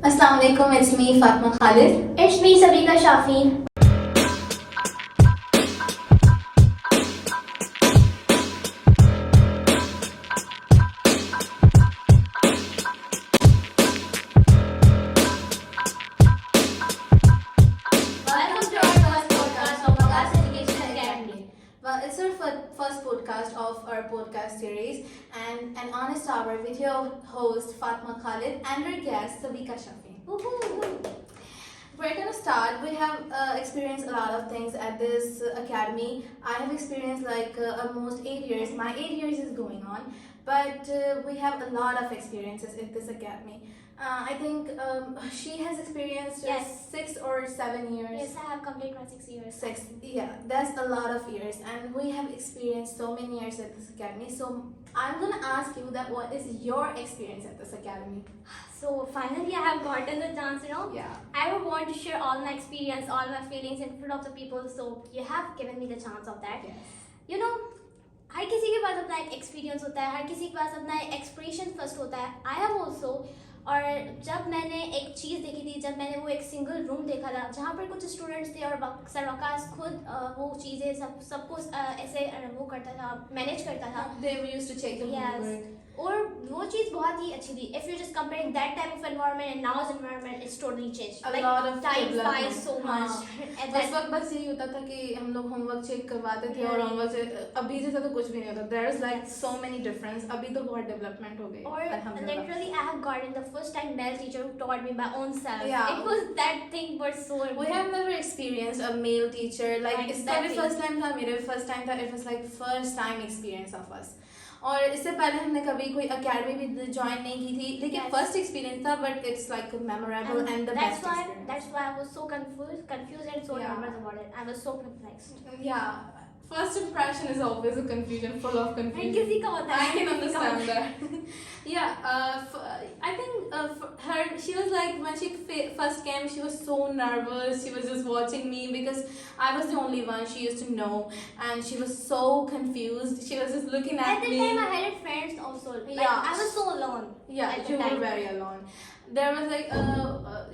Assalamu alaikum, it's me Fatma Khalid. It's me, Sabika Shafi. Welcome to our first podcast of Magas Education Academy. Well, it's our first podcast of our podcast series and an honest hour with your host Fatma Khalid and our guest Sabika Shafi. We're gonna start. We have experienced a lot of things at this academy. I have experienced almost 8 years. My 8 years is going on, but we have a lot of experiences in this academy. I think she has experienced Yes. 6 or 7 years. Yes, I have completed my 6 years. Six, yeah, that's a lot of years, and we have experienced so many years at this academy. So I'm gonna ask you that what is your experience at this academy? So finally, I have gotten the chance. Yeah. I would want to share all my experience, all my feelings in front of the people. So you have given me the chance of that. Yes. हर किसी के पास अपना एक experience होता है, हर किसी के पास अपना expression first होता है. I have also. और जब मैंने एक चीज़ देखी थी, जब मैंने वो एक सिंगल रूम देखा था जहाँ पर कुछ स्टूडेंट्स थे और सर वकास खुद वो चीज़ें सबको ऐसे वो करता था, मैनेज करता था. They used to check the homework. और वो चीज़ बहुत ही अच्छी थी. If you just comparing that type of environment and now's environment, it's totally changed. A lot of time development. flies so much. And उस वक्त बस यही होता था कि हम लोग होमवर्क चेक करवाते थे और होमवर्क से अभी जैसा तो कुछ भी नहीं होता. There is like so many difference. अभी तो बहुत डेवलपमेंट हो गई. or अल्हम्दुलिल्लाह. literally I have gotten the first time male teacher who taught me my own self. Yeah. It was that thing was so We have never experienced a male teacher. Like इसका भी Exactly. first time था, मेरा भी first time था. It was like first time experience of us. और इससे पहले हमने कभी कोई अकेडमी भी ज्वाइन नहीं की थी, लेकिन Yes. फर्स्ट एक्सपीरियंस था. But it's like memorable and the that's best why experience. that's why I was so confused and so Yeah. nervous about it. I was so perplexed. Yeah, first impression is always a confusion, full of her confusion. किसी का होता है. I can किसी का होता understand है. that. Yeah, I think she was like when she first came, she was so nervous. She was just watching me because I was the only one she used to know, and she was so confused. She was just looking At at the me. time I had friends also. Like, Yeah. I was so alone. Yeah, at the you were time. very alone. There was like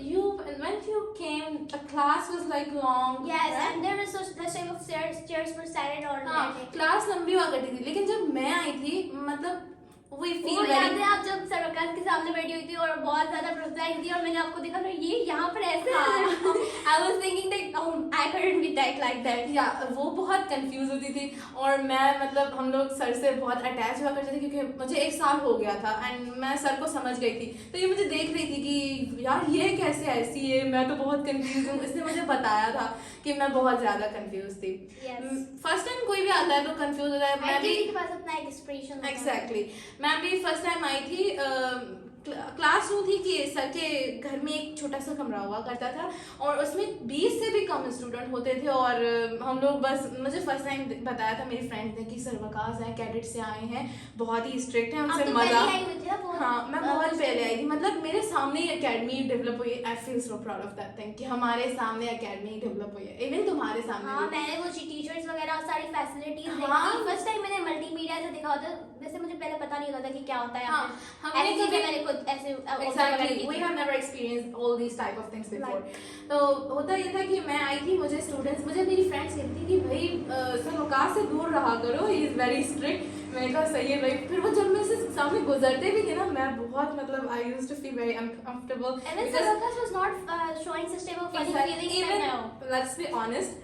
you when you came, the class was like long. Yes, right? and there was such the shape of chairs were silent or हाँ, class लंबी हुआ करती थी, लेकिन जब मैं आई थी मतलब we feel वो याद very है आप जब सरकार के सामने बैठी हुई थी और बहुत ज्यादा परप्लेक्स थी और मैंने आपको देखा ना ये यहाँ पर ऐसे I was thinking that I couldn't be that like that. या वो बहुत कंफ्यूज होती थी और मैं मतलब हम लोग सर से बहुत अटैच हुआ करते थे क्योंकि मुझे 1 साल हो गया था एंड मैं सर को समझ गई थी. तो ये मुझे देख रही थी कि यार ये कैसे ऐसी है, मैं तो बहुत कंफ्यूज हूँ. इसने मुझे बताया था कि मैं बहुत ज़्यादा कंफ्यूज थी. Yes. फर्स्ट टाइम कोई भी आता है तो कंफ्यूज होता है. हर मैं भी किसी के पास अपना एक एक्सप्रेशन एग्जैक्टली मैं भी फर्स्ट टाइम आई थी. क्लास यूँ थी कि सर के घर में एक छोटा सा कमरा हुआ करता था और उसमें 20 से भी कम स्टूडेंट होते थे और हम लोग बस मुझे फर्स्ट टाइम बताया था मेरी फ्रेंड ने कि सर वकास हैं, कैडेट से आए हैं, बहुत ही स्ट्रिक्ट हैं, उनसे मजा. हाँ, मैं बहुत पहले आई थी. मतलब मेरे सामने ही अकेडमी डेवलप हुई है. I feel so proud of that thing कि हमारे सामने अकेडमी डेवलप हुई है. इवन तुम्हारे सामने हाँ, भी. मैंने वो टीचर्स वगैरह सारी फैसिलिटीज हाँ. देखी. फर्स्ट टाइम मैंने मल्टीमीडिया से देखा होता, वैसे मुझे पहले पता नहीं होता था कि क्या होता है. हाँ, हमने ऐसी चीजें कभी- मैंने खुद ऐसे Exactly. We have never experienced all these type of things before. तो होता ये था कि मैं आई थी, मुझे मेरी फ्रेंड्स कहती थी कि भाई सर वकास से दूर रहा करो, ही इज़ वेरी स्ट्रिक्ट. मैंने कहा सही है भाई. फिर वो जब मेरे से सामने गुजरते भी थे ना, मैं बहुत मतलब I used to feel very uncomfortable. And then Sir Waqas was not showing such type of funny feelings like now. Let's be honest,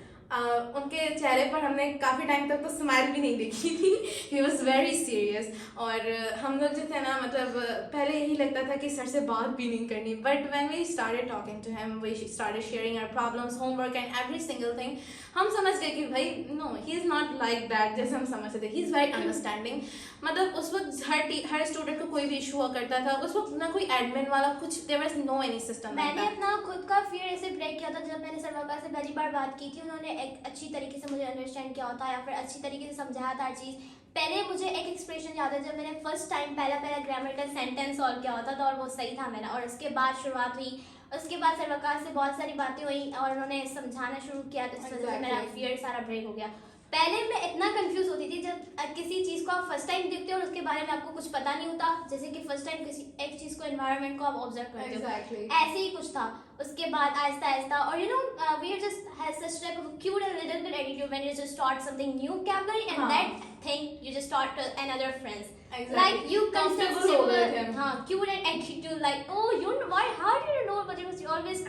उनके चेहरे पर हमने काफ़ी टाइम तक तो स्माइल भी नहीं देखी थी. He was very serious. और हम लोग जो थे ना मतलब पहले यही लगता था कि सर से बात भी नहीं करनी. But when we started talking to him, we started sharing our problems, homework and every single thing. हम समझ गए कि भाई no, he is not like that जैसे हम समझते थे. He is very understanding. मतलब उस वक्त हर स्टूडेंट को कोई भी इशू हुआ करता था. उस वक्त ना कोई एडमिन वाला कुछ, there was no any system. मैंने अपना खुद का फियर ऐसे ब्रेक किया था जब मैंने सर वकास से पहली बार बात की थी. उन्होंने एक अच्छी तरीके से मुझे अंडरस्टैंड किया होता या फिर अच्छी तरीके से समझाया था हर चीज़. पहले मुझे एक एक्सप्रेशन याद है जब मैंने फर्स्ट टाइम पहला ग्रामर का सेंटेंस सॉल्व किया होता था और वो सही था मेरा. और उसके बाद शुरुआत हुई, उसके बाद सर वकास से बहुत सारी बातें हुई और उन्होंने समझाना शुरू किया. तो इस वजह से मेरा फियर सारा ब्रेक हो गया. पहले मैं इतना कंफ्यूज होती थी जब किसी चीज़ को आप फर्स्ट टाइम देखते हो और उसके बारे में आपको कुछ पता नहीं होता, जैसे कि फर्स्ट टाइम किसी एक चीज़ को एनवायरनमेंट को आप ऑब्जर्व करते Exactly. हो, ऐसे ही कुछ था। उसके बाद आहिस्ता आहिस्ता और you know we are just has such type of cute and little bit attitude when you just start something new vocabulary and that thing you just start to another friends. Exactly. Like you Comfortable consider over him. cute and attitude like oh you why how did you know but you was always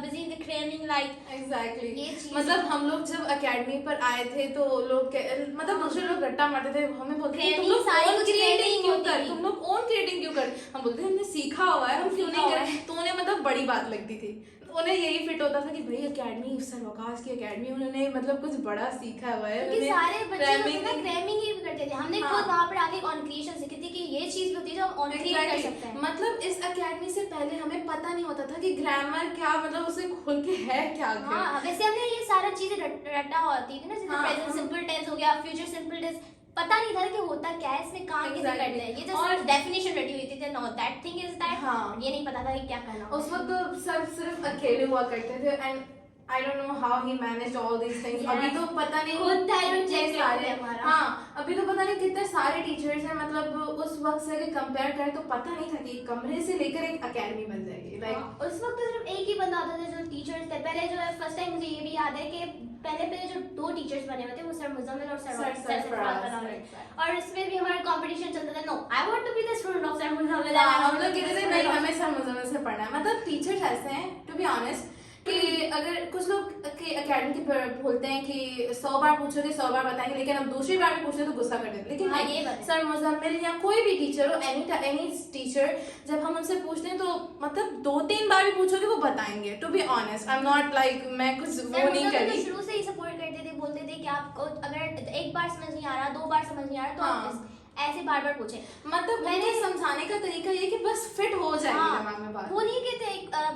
busy in the cramming like Exactly. ये चीज़ मतलब हम लोग जब academy पर आए थे तो लोग मतलब दूसरे लोग रट्टा मारते थे, हमें बोलते थे तुम Cramming लोग सारी own कुछ creating cramming क्यों होती कर, थी। तुम लोग own creating क्यों कर, हम बोलते थे हमने सीखा हुआ है, हम क्यों नहीं सीखा हुआ कर, तो उन्हें मतलब बड़ी बात लगती थी, उन्हें यही फिट होता था कि भाई एकेडमी सर वकास की एकेडमी, उन्होंने मतलब कुछ बड़ा सीखा हुआ है, क्योंकि सारे बच्चे लोग ना cramming- cramming ही करते थे। हमने हाँ। खुद वहाँ पर आके ऑन क्रिएशन सीखी थी कि ये चीज भी होती है जो हम ऑन क्रिएट कर सकते हैं। मतलब इस एकेडमी से पहले हमें पता नहीं होता था कि ग्रामर क्या, मतलब उसे खोल के है क्या आखिर। हाँ वैसे हमने ये सारा चीजें रटा होती थी ना, जैसे हाँ, प्रेजेंट हाँ। सिंपल टेंस हो गया, फ्यूचर सिंपल टेंस, पता नहीं था कि होता क्या है, इसमें काम कैसे Exactly. करते हैं, ये और- जस्ट डेफिनेशन रटी हुई थी, know that thing is that, हाँ। ये नहीं पता था कि क्या करना उस वक्त तो सर सिर्फ अकेले हुआ करते थे and I don't know how he manage all these things. Yes. अभी तो पता नहीं खुद talent कितने check सारे, करते हैं हमारा। हाँ अभी तो पता नहीं कितने सारे टीचर्स हैं, मतलब उस वक्त से अगर कंपेयर करें तो पता नहीं था कि एक कमरे से लेकर एक एकेडमी बन जाएगी, लाइक उस वक्त तो सिर्फ एक ही बंदा आता था जो टीचर्स थे। पहले जो है फर्स्ट टाइम मुझे ये भी याद है कि पहले जो दो टीचर्स बने हुए थे वो सर मुजम्मिल और सर सरफराज बने हुए थे, और इसमें भी हमारा कंपटीशन चलता था, no I want to be the student of sir Muzammil. हम लोग कहते थे नहीं हमें सर मुजम्मिल से पढ़ना है। मतलब टीचर्स ऐसे हैं टू बी ऑनेस्ट कि अगर कुछ लोग के एकेडमी के बोलते हैं कि 100 बार पूछोगे 100 बार बताएंगे, लेकिन अब दूसरी बार भी पूछते तो गुस्सा कर देते, लेकिन हाँ, नहीं, ये बात है। सर मुजम्मिल या कोई भी टीचर हो, एनी टीचर, जब हम उनसे पूछते हैं तो मतलब 2-3 बार भी पूछोगे वो बताएंगे। To be honest I am not like मैं कुछ वो नहीं कर रही। शुरू से ही सपोर्ट करते थे, बोलते थे कि आपको अगर एक बार समझ नहीं आ रहा, 2 बार समझ नहीं आ रहा तो हाँ। आप ऐसे बार बार पूछे। मतलब मैंने समझाने का तरीका ये कि बस फिट हो जाएगी हाँ, दिमाग में बात। वो नहीं कहते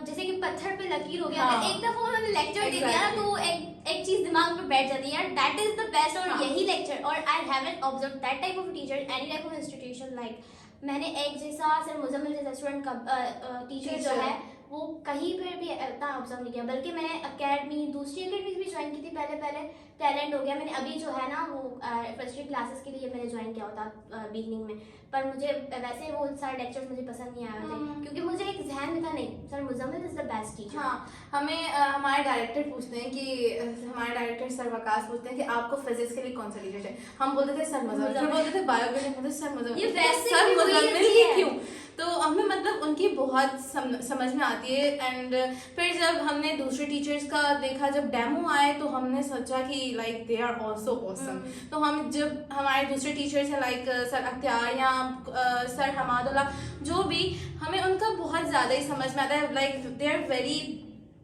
जैसे कि पत्थर पे लकीर हो गया, हाँ। अगर एक दफा उन्होंने लेक्चर दे दिया ना Exactly. तो एक चीज दिमाग में बैठ जाती है यार, दैट इज द बेस्ट। और हाँ। यही लेक्चर, और I haven't observe that type of teacher any type of institution, like मैंने एक जैसा सर मुजम्मिल जैसा स्टूडेंट का टीचर जो है वो कहीं पर भी इतना ऑब्जर्व नहीं किया। बल्कि मैंने एकेडमी दूसरी एकेडमी भी ज्वाइन की थी पहले टैलेंट हो गया। मैंने अभी जो है ना वो फर्स्ट ईयर क्लासेस के लिए मैंने ज्वाइन किया होता बिगनिंग में, पर मुझे वैसे वो सारे लेक्चर्स मुझे पसंद नहीं आए थे, क्योंकि मुझे एक जहन में था नहीं sir Muzammil is the best teacher. हाँ हमें हमारे डायरेक्टर पूछते हैं कि हमारे डायरेक्टर सर वकास पूछते हैं कि आपको फिजिक्स के लिए कौन सा टीचर चाहिए, हम बोलते थे सर मुजम्मिल, फिर बोलते थे बायो के लिए बोलते सर मुजम्मिल, ये वैसे सर भी वही मुजम्मिल अच्छी ही है। क्यों। तो हमें मतलब उनकी बहुत समझ में आती है। एंड फिर जब हमने दूसरे टीचर्स का देखा, जब डेमो आए तो हमने सोचा कि like they are also awesome. तो हम जब हमारे दूसरे टीचर्स हैं लाइक सर अख्तियार या सर हमादुल्ला, जो भी, हमें उनका बहुत ज़्यादा ही समझ में आता है, लाइक दे आर वेरी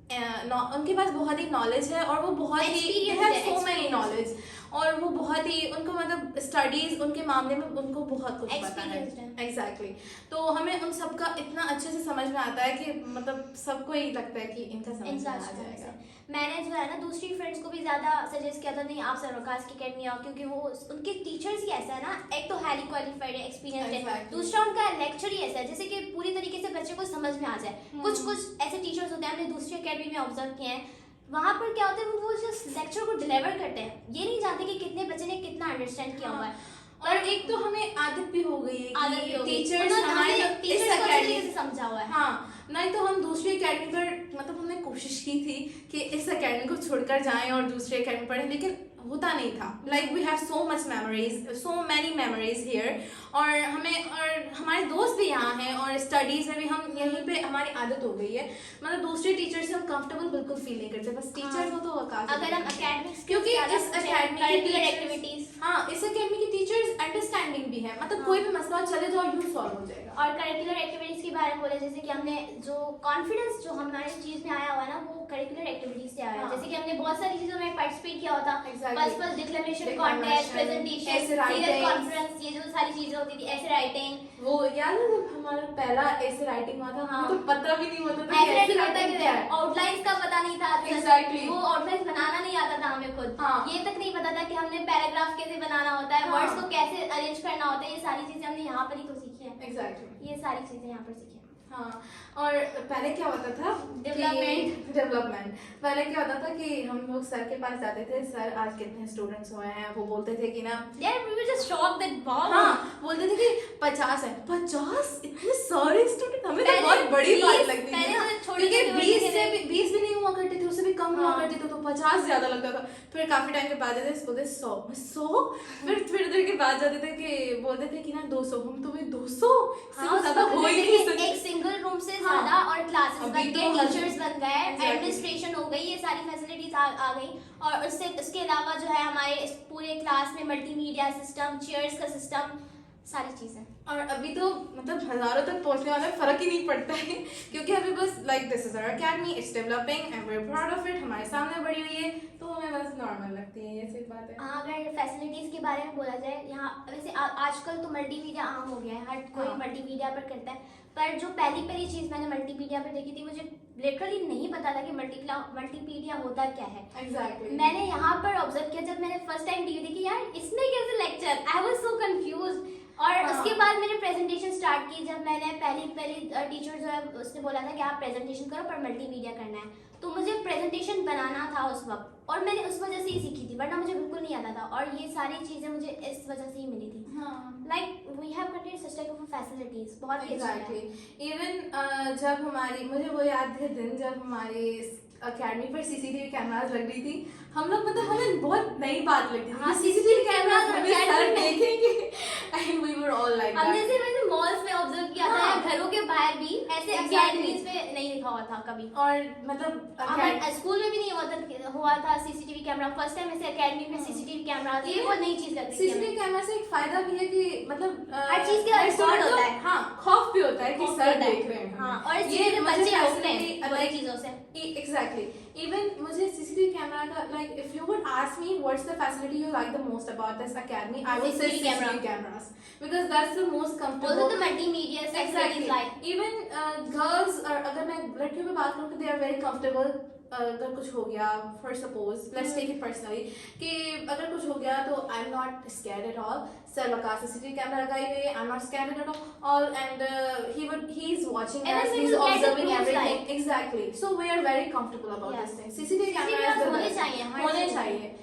उनके पास बहुत ही नॉलेज है और वो बहुत ही सो मैनी नॉलेज, और वो बहुत ही उनको मतलब स्टडीज उनके मामले में उनको बहुत कुछ पता है। एग्जैक्टली तो हमें उन सबका इतना अच्छे से समझ में आता है कि मतलब सबको यही लगता है कि इनका समझ में आ जाएगा। मैंने जो है ना दूसरी फ्रेंड्स को भी ज्यादा सजेस्ट किया था नहीं आप सर वकास की अकेडमी आओ, क्योंकि वो उनके टीचर्स ही ऐसा है ना, एक तो हाईली क्वालिफाइड है, एक्सपीरियंस्ड है, Exactly. दूसरा उनका लेक्चर ही ऐसा है जैसे कि पूरी तरीके से बच्चे को समझ में आ जाए। कुछ ऐसे टीचर्स होते हैं, हमने दूसरी अकेडमी में ऑब्जर्व किए हैं, वहाँ पर क्या होता है वो जस्ट लेक्चर को डिलीवर करते हैं, ये नहीं जानते कि कितने बच्चे ने कितना अंडरस्टैंड किया हुआ है। और एक तो हमें आदत भी हो गई है कि टीचर्स हमारे इस एकेडमी से समझा हुआ है। हाँ, नहीं तो हम दूसरी एकेडमी पर मतलब हमने कोशिश की थी कि इस एकेडमी को छोड़कर जाएं और दूसरी एकेडमी पढ़ें, लेकिन होता नहीं था। Like we have so much memories, so many memories here, और हमारे दोस्त भी यहाँ हैं और स्टडीज में भी हम यहीं पे हमारी आदत हो गई है। मतलब दूसरे टीचर से हम कंफर्टेबल बिल्कुल फील नहीं करते, बस टीचर हो तो वकास। अगर हम एकेडमिक्स क्योंकि इस एकेडमी की एक्टिविटीज, हाँ इस एकेडमी की टीचर्स अंडरस्टैंडिंग भी है, मतलब कोई भी मसला चले जाओ यूं सॉल्व हो जाएगा। और करिकुलर एक्टिविटीज के बारे में बोले, जैसे कि हमने जो कॉन्फिडेंस जो हमारी चीज में आया हुआ है ना वो करिकुलर एक्टिविटीज से आया है। जैसे कि हमने बहुत सारी चीजों में पार्टिसिपेट किया होता, फर्स्ट डिक्लेमेशन कॉन्टेस्ट, प्रेजेंटेशन, कॉन्फ्रेंस, ये जो सारी चीजें होती थी, ऐसे राइटिंग, वो याद है जब हमारा पहला ऐसे राइटिंग हुआ था, हमें तो पता भी नहीं होता था ऐसे राइटिंग होता राइटिंग क्या है। है, आउटलाइंस का पता नहीं था। Exactly. वो आउटलाइंस बनाना नहीं आता था हमें खुद, हाँ। ये तक नहीं पता था कि हमने पैराग्राफ कैसे बनाना होता है, वर्ड्स को कैसे अरेंज करना होता है, ये सारी चीजें हमने यहाँ पर ही तो सीखी है। एग्जैक्टली ये सारी चीजें यहाँ पर सीखी है। हाँ, और पहले क्या होता था, डेवलपमेंट पहले क्या होता था कि हम लोग सर के पास जाते थे, सर आज कितने स्टूडेंट्स हुए हैं, वो बोलते थे कि ना यार we were just shocked that wow. हाँ, बोलते थे कि 50 है, 50 इतने सारे स्टूडेंट, हमें तो पहले बहुत बड़ी 20 बात लगती थी पहले ना, तो छोटे क्योंकि छोटे 20 बच्चे से थे। भी 20 भी नहीं हुआ करते थे, उससे भी कम हुआ हाँ। करते थे, तो 50 ज्यादा लगता था। फिर काफी टाइम के बाद जाते थे, बोलते 100 फिर देर के बाद जाते थे कि बोलते थे कि ना 200, हम तुम्हें 200 हाँ, ज्यादा हो ही नहीं सकते। एक सिंगल रूम से हाँ। ज्यादा और क्लासेस अभी बन तो गए, हर- टीचर्स बन गए, Exactly. एडमिनिस्ट्रेशन हो गई, ये सारी फैसिलिटीज आ गई। और उसके अलावा जो है हमारे इस पूरे क्लास में मल्टीमीडिया सिस्टम, चेयर्स का सिस्टम, सारी चीजें। और अभी तो मतलब हजारों तक पहुंचने वाला है, फर्क ही नहीं पड़ता है, क्योंकि अभी बस like this is our academy, it's developing and we are proud of it, हमारे सामने बढ़ी हुई है, तो हमें बस नॉर्मल लगती है, ये सिर्फ बात है। हाँ, अगर फैसिलिटीज के बारे में बोला जाए, यहाँ वैसे आजकल तो मल्टीमीडिया आम हो गया है, हर कोई हाँ। मल्टीमीडिया पर करता है। पर जो पहली चीज मैंने मल्टीमीडिया पर देखी थी, मुझे लिटरली नहीं पता था कि मल्टीमीडिया होता क्या है। एग्जैक्टली। मैंने यहाँ पर ऑब्जर्व किया, जब मैंने फर्स्ट टाइम टीवी देखी, यार इसमें कैसे lecture, I was so confuse. और हाँ। उसके बाद मैंने प्रेजेंटेशन स्टार्ट की, जब मैंने पहली टीचर जो है उसने बोला था कि आप प्रेजेंटेशन करो पर मल्टीमीडिया करना है, तो मुझे प्रेजेंटेशन बनाना था उस वक्त, और मैंने उस वजह से ही सीखी थी, वरना मुझे बिल्कुल नहीं आता था। और ये सारी चीजें मुझे इस वजह से ही मिली थी। हाँ, like we have continued such type of facilities, बहुत ही अच्छा है। एग्जैक्टली। इवन जब हमारी, मुझे वो याद है दिन जब हमारे अकेडमी पर सीसीटीवी कैमरास लग रही थी, हम लोग मतलब हमें बहुत नई बात लगी थी, हाँ, सीसीटीवी कैमरास कैमरास हमें सर academy में। देखेंगे, and we were all like हमने दैट। सिर्फ ऐसे मॉल्स में ऑब्जर्व किया था, हाँ। या घरों के बाहर भी ऐसे Exactly. अकेडमीज में नहीं लिखा हुआ था कभी। और मतलब हमारे स्कूल में भी नहीं हुआ था सीसीटीवी कैमरा, फर्स्ट टाइम ऐसे अकेडमी में सीसीटीवी कैमरा, ये बहुत नई चीज लग रही थी सीसीटीवी हमें। कैमरा से एक फायदा भी है कि मतलब हर चीज का हर record student होता को- है। हाँ, खौफ भी होता है कि खौफ सर होता है। देख रहे हैं। हाँ, और ये इसलिए मुझे बच्चे रोकते facility हैं बुरी like- चीजों से। Exactly. Even मुझे सीसीटीवी कैमरा का like if you would ask me what's the facility you like the most about this academy, I would say CCTV camera. CCTV cameras because that's the most comfortable. Also the multimedia Exactly. facilities like Even girls और अगर मैं लड़कियों में बात करूँ तो they are very comfortable. अगर कुछ हो गया, for suppose let's take it personally, कि अगर कुछ हो गया तो I'm not scared at all. Sir Waqas CCTV camera लगाई हुई है, I'm not scared at all, and he's watching And us, then we he's will get the observing proofs, everything. like- Exactly. So we are very comfortable about Yeah. this thing. CCTV camera cameras होने चाहिए, हर होने चीज़ में। चाहिए।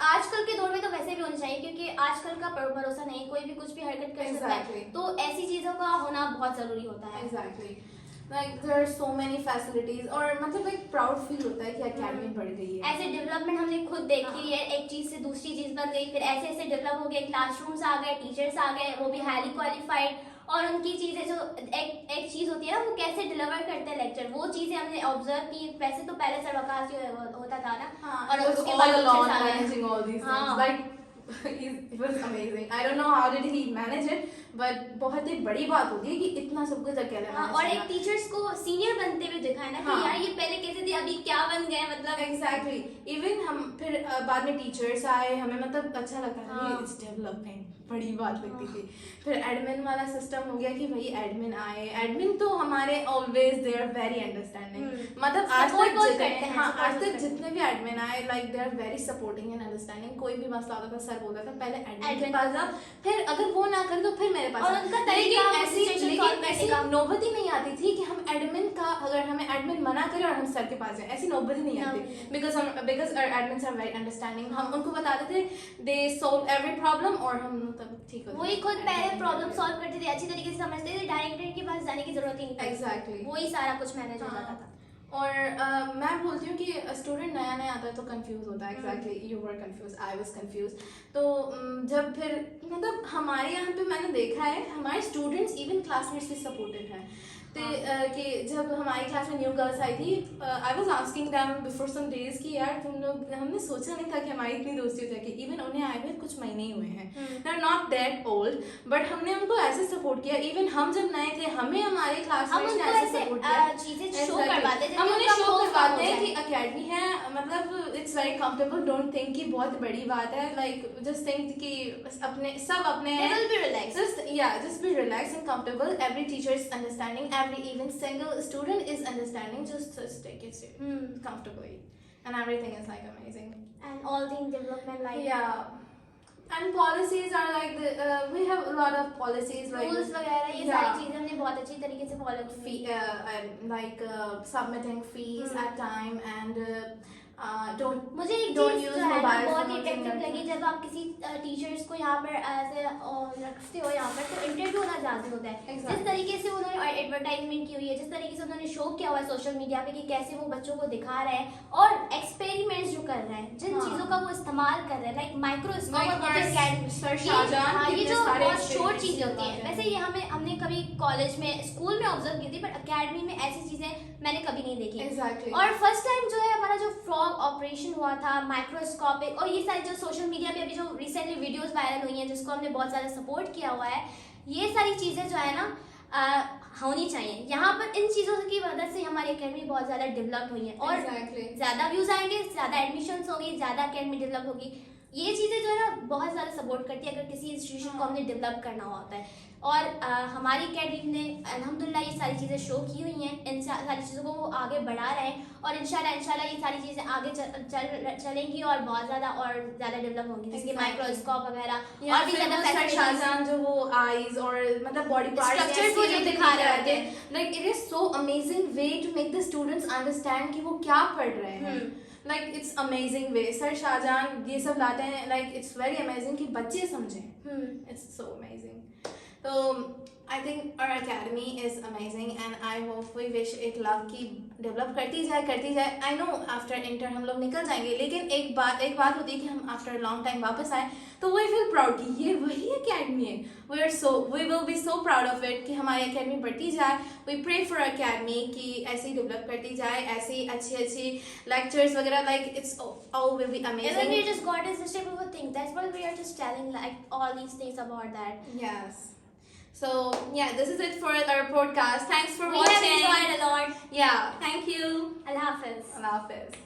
आजकल के दौर में तो वैसे भी होने चाहिए, क्योंकि आजकल का भरोसा नहीं, कोई भी कुछ भी हरकत कर सकता Exactly. है, तो ऐसी चीजों का होना बहुत जरूरी होता है। Exactly. Like there are so many facilities और मतलब एक प्राउड फील होता है कि अकेडमी बढ़ गई है। ऐसे डेवलपमेंट हमने खुद देखी है, एक चीज से दूसरी चीज बन गई, फिर ऐसे ऐसे डेवलप हो गए, क्लासरूम्स आ गए, टीचर्स आ गए, वो भी हाईली क्वालिफाइड, और उनकी चीजें जो एक चीज होती है ना, वो कैसे डिलीवर करते हैं लेक्चर, वो चीजें हमने ऑब्जर्व की। वैसे तो पहले सर्वकाश होता था ना, हाँ, और he was उसके all बाद alone teachers आ गए। managing all these हाँ। things. Like it was amazing. I don't know how did he manage it, but बहुत ही बड़ी बात होती है कि इतना सब कुछ अकेले हाँ, manage और करना। एक टीचर्स को सीनियर बनते हुए देखा है ना, हाँ। कि यार ये पहले कैसे थे, अभी क्या बन गए, मतलब Exactly. Even हम फिर बाद में टीचर्स आए, हमें मतलब अच्छा लगता था हाँ। कि इट्स डेवलपमेंट, बड़ी बात लगती थी। फिर एडमिन वाला सिस्टम हो गया कि भाई एडमिन आए, एडमिन तो हमारे always they are very understanding. मतलब आज Support तक बहुत जितने करते हैं, हाँ support आज बहुत तक करते हैं। जितने भी एडमिन आए like they are very supporting and understanding. कोई भी मसला होता था सर बोलता था पहले एडमिन के Admin पास जा, फिर अगर वो ना करे तो फिर मेरे पास और आ। उनका तरीका situation solve करने का। नौबत ही नहीं आती थी कि हम एडमिन का, अगर हमें एडमिन मना करे और हम सर के पास जाए, ऐसी नौबत ही नहीं आती, because our admins are very understanding. हम उनको बताते थे, they solve every problem और हम तब ठीक हो वही खुद पहले प्रॉब्लम सॉल्व करते थे, अच्छी तरीके से समझते थे, डायरेक्टर के पास जाने की जरूरत ही नहीं पड़ती। Exactly. वही सारा कुछ मैनेज हो हाँ। जाता था। और मैं बोलती हूँ कि स्टूडेंट नया नया आता है तो कंफ्यूज होता है। Exactly, you were confuse, I was confuse. तो जब फिर मतलब हमारे यहाँ पे मैंने देखा है हमारे स्टूडेंट्स इवन क्लासमेट्स भी सपोर्टेड हैं। तो कि जब हमारी क्लास में न्यू गर्ल्स आई थी, I was asking them before some days कि यार तुम लोग, हमने सोचा नहीं था कि हमारी इतनी दोस्ती हो जाएगी। इवन उन्हें आए हुए कुछ महीने ही हुए हैं, they are not that old, but हमने उनको ऐसे सपोर्ट किया। इवन हम जब नए थे हमें हमारे हम क्लासमेट्स ने उनको ऐसे सपोर्ट किया। ऐसे चीजें शो Exactly. करवाते थे, हम कि उन्हें उनका शो खौफ कम करवाते हो हैं जाए। कि अकेडमी है, मतलब it's very comfortable, don't think कि बहुत बड़ी बात है, लाइक जस्ट थिंक कि अपने सब अपने They will be relaxed. just be relaxed and comfortable. Every teacher is understanding, every even single student is understanding. Just take it comfortably, and everything is like amazing. And all the development like Yeah. And policies are like we have a lot of policies like rules वगैरह ये Yeah. सारी चीजें हमने बहुत अच्छी तरीके से follow की fee, like submitting fees at time and don't मुझे एक Don't चीज use जो है ना mobile बहुत phones in इफेक्टिव that लगी जब आप किसी टीचर्स को यहाँ पर ऐसे रखते हो यहाँ पर तो इंटरव्यू होना चाहते होता है Exactly. जिस तरीके से उन्होंने एडवर्टाइजमेंट की हुई है जिस तरीके से उन्होंने शो किया हुआ है सोशल मीडिया पे कि कैसे वो बच्चों को दिखा रहे हैं और एक्सपेरिमेंट्स जो कर रहे हैं जिन हाँ. चीजों का वो इस्तेमाल कर रहे हैं लाइक माइक्रोस्कोप Like और our कैड Sir Shahjahan हाँ, ये कितने जो सारे बहुत शॉर्ट experiments चीजें होती करवाते हैं हैं. वैसे ये हमने कभी कॉलेज में स्कूल में ऑब्जर्व की थी बट अकेडमी में ऐसी चीजें मैंने कभी नहीं देखी Exactly. और फर्स्ट टाइम जो है हमारा जो फ्रॉग ऑपरेशन हुआ था माइक्रोस्कोपिक और ये सारे जो सोशल मीडिया पे अभी जो रिसेंटली वीडियोस वायरल हुई हैं जिसको हमने बहुत ज़्यादा सपोर्ट किया हुआ है ये सारी चीज़ें जो है ना होनी चाहिए यहाँ पर इन चीज़ों की वजह से हमारी एकेडमी बहुत ज़्यादा डेवलप हुई है और Exactly. ज़्यादा व्यूज़ आएंगे ज़्यादा एडमिशन्स होगी ज़्यादा एकेडमी डेवलप होगी ये चीज़ें जो है ना बहुत ज़्यादा सपोर्ट करती है अगर किसी इंस्टीट्यूशन को हमने डेवलप करना होता है और हमारी एकेडमी ने अल्हम्दुलिल्लाह ये सारी चीज़ें शो की हुई हैं इन सारी चीज़ों को वो आगे बढ़ा रहे हैं और इंशाल्लाह ये सारी चीज़ें आगे चलेंगी और बहुत ज़्यादा डेवलप होंगी जैसे Exactly. माइक्रोस्कोप वगैरह या और भी फिर ज़्यादा वो सर facilities- शाहजहान जो वो आईज और मतलब बॉडी पार्ट्स Structure को जो दिखा रहे होते हैं। Like it is so amazing way to make the students understand कि वो क्या पढ़ रहे हैं like it's amazing way sir Shahjahan ये सब लाते हैं लाइक इट्स वेरी अमेजिंग कि बच्चे समझें इट्स सो अमेजिंग तो I think our academy is amazing and I hope we wish it love की डेवलप करती जाए आई नो आफ्टर इंटर हम लोग निकल जाएंगे लेकिन एक बात होती है कि हम आफ्टर लॉन्ग टाइम वापस आए तो वी फील प्राउड कि ये वही अकेडमी है we will be so proud of it कि हमारी अकेडमी बढ़ती जाए वी प्रे फॉर अकेडमी कि ऐसे ही डेवलप करती जाए ऐसे ही अच्छी लेक्चर्स वगैरह like it's all will be And then amazing we just got this type of a thing. That's what we are just telling like all these things about that. Yes. So yeah, this is it for our podcast. Thanks for We have watching. enjoyed a lot. Yeah, thank you. Allah Hafiz. Allah Hafiz.